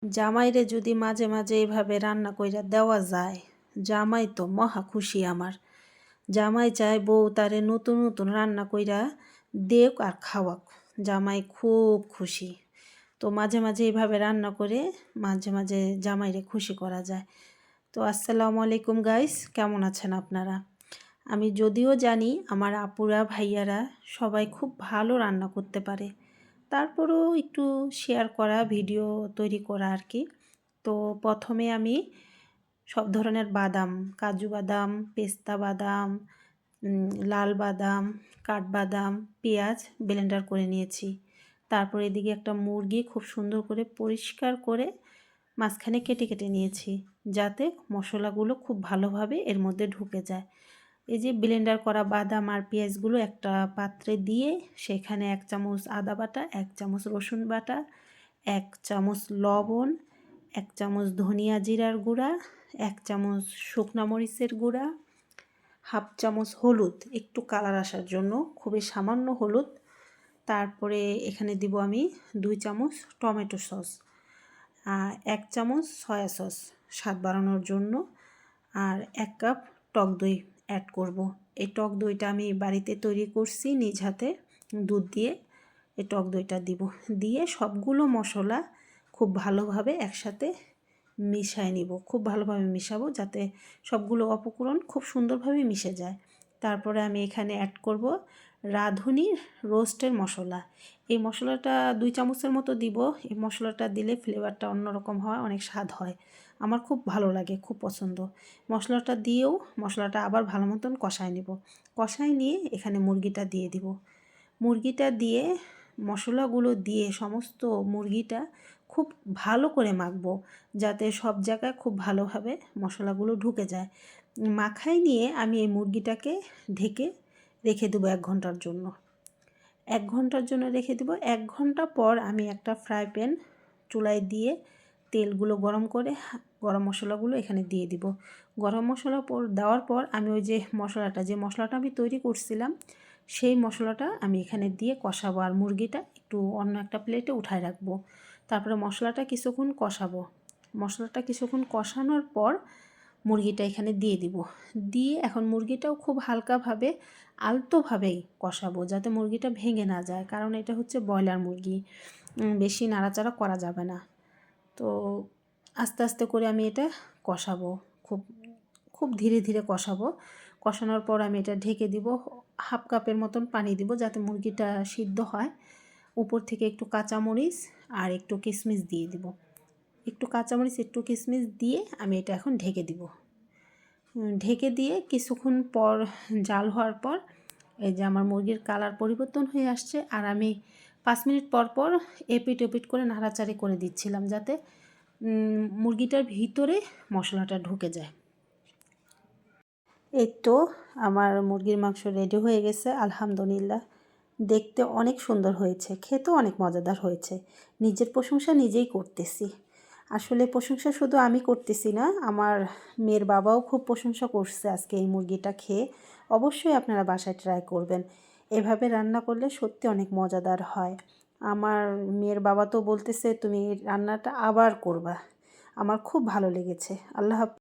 জামাইরে যদি মাঝে মাঝে এভাবে রান্না কইরা দেওয়া যায়, জামাই তো মহা খুশি আমার। জামাই চায় বউ তারে নতুন নতুন রান্না কইরা দেক আর খাওয়াক। জামাই খুব খুশি। তো মাঝে মাঝে এভাবে রান্না করে মাঝে মাঝে জামাইরে খুশি করা যায়। তো আসসালামু আলাইকুম গাইস, কেমন আছেন আপনারা? আমি যদিও জানি আমার আপুরা ভাইয়ারা সবাই খুব ভালো রান্না করতে পারে, তারপরেও একটু শেয়ার করা, ভিডিও তৈরি করা আর কি। তো প্রথমে আমি সব ধরনের বাদাম, কাজু বাদাম, পেস্তা বাদাম, লাল বাদাম, কাঠবাদাম, পেঁয়াজ ব্লেন্ডার করে নিয়েছি। তারপর এদিকে একটা মুরগি খুব সুন্দর করে পরিষ্কার করে মাঝখানে কেটে কেটে নিয়েছি, যাতে মশলাগুলো খুব ভালোভাবে এর মধ্যে ঢুকে যায়। এই যে ব্লেন্ডার করা বাদাম আর পেঁয়াজগুলো একটা পাত্রে দিয়ে সেখানে 1 চামচ আদা বাটা, 1 চামচ রসুন বাটা, 1 চামচ লবণ, 1 চামচ ধনিয়া জিরার গুঁড়া, 1 চামচ শুকনা মরিচের গুঁড়া, হাফ চামচ হলুদ, একটু কালার আসার জন্য, খুবই সামান্য হলুদ। তারপরে এখানে দিব আমি 2 চামচ টমেটো সস, 1 চামচ সয়া সস স্বাদ বাড়ানোর জন্য, আর 1 কাপ টক দই অ্যাড করব। এই টক দইটা আমি বাড়িতে তৈরি করছি নিজ হাতে, দুধ দিয়ে এই টক দইটা দিব। দিয়ে সবগুলো মশলা খুব ভালোভাবে একসাথে মিশিয়ে নিব। খুব ভালোভাবে মিশাবো যাতে সবগুলো উপকরণ খুব সুন্দরভাবে মিশে যায়। তারপরে আমি এখানে অ্যাড করব রাঁধুনির রোস্টের মশলা। এই মশলাটা 2 চামচের মতো দিব। এই মশলাটা দিলে ফ্লেভারটা অন্যরকম হয়, অনেক স্বাদ হয়। আমার খুব ভালো লাগে, খুব পছন্দ। মশলাটা দিয়েও মশলাটা আবার ভালো মতন কষায় নেব। কষায় নিয়ে এখানে মুরগিটা দিয়ে দিব। মুরগিটা দিয়ে মশলাগুলো দিয়ে সমস্ত মুরগিটা খুব ভালো করে মাখবো, যাতে সব জায়গায় খুব ভালোভাবে মশলাগুলো ঢুকে যায়। মাখাই নিয়ে আমি এই মুরগিটাকে ঢেকে রেখে দেবো 1 ঘন্টার জন্য। 1 ঘন্টার জন্য রেখে দেবো। 1 ঘন্টা পর আমি একটা ফ্রাই প্যান চুলায় দিয়ে তেলগুলো গরম করে গরম মশলাগুলো এখানে দিয়ে দিব। গরম মশলা দেওয়ার পর আমি ওই যে মশলাটা আমি তৈরি করছিলাম, সেই মশলাটা আমি এখানে দিয়ে কষাবো, আর মুরগিটা একটু অন্য একটা প্লেটে উঠায় রাখবো। তারপরে মশলাটা কিছুক্ষণ কষাবো। মশলাটা কিছুক্ষণ কষানোর পর মুরগিটা এখানে দিয়ে দিব। দিয়ে এখন মুরগিটাও খুব হালকাভাবে আলতোভাবেই কষাবো, যাতে মুরগিটা ভেঙে না যায়, কারণ এটা হচ্ছে ব্রয়লার মুরগি, বেশি নাড়াচাড়া করা যাবে না। তো আস্তে আস্তে করে আমি এটা কষাবো, খুব খুব ধীরে ধীরে কষাবো। কষানোর পর আমি এটা ঢেকে দিব। হাফ কাপের মতন পানি দিব, যাতে মুরগিটা সিদ্ধ হয়। উপর থেকে একটু কাঁচামরিচ আর একটু কিশমিশ দিয়ে দিব। একটু কাঁচামরিচ, একটু কিশমিশ দিয়ে আমি এটা এখন ঢেকে দিব। ঢেকে দিয়ে কিছুক্ষণ পর জাল হওয়ার পর এই যে আমার মুরগির কালার পরিবর্তন হয়ে আসছে, আর আমি 5 মিনিট পর পর এপিট ওপিট করে নাড়াচাড়ি করে দিচ্ছিলাম, যাতে মুরগিটার ভিতরে মশলাটা ঢুকে যায়। এই তো আমার মুরগির মাংস রেডি হয়ে গেছে, আলহামদুলিল্লাহ। দেখতে অনেক সুন্দর হয়েছে, খেতেও অনেক মজাদার হয়েছে। নিজের প্রশংসা নিজেই করতেছি। আসলে প্রশংসা শুধু আমি করতেছি না, আমার মেয়ের বাবাও খুব প্রশংসা করছে আজকে এই মুরগিটা খেয়ে। অবশ্যই আপনারা বাসায় ট্রাই করবেন। এভাবে রান্না করলে সত্যি অনেক মজাদার হয়। আমার মেয়ের বাবা তো বলতেছে তুমি রান্নাটা আবার করবা। আমার খুব ভালো লেগেছে। আল্লাহ হাফেজ।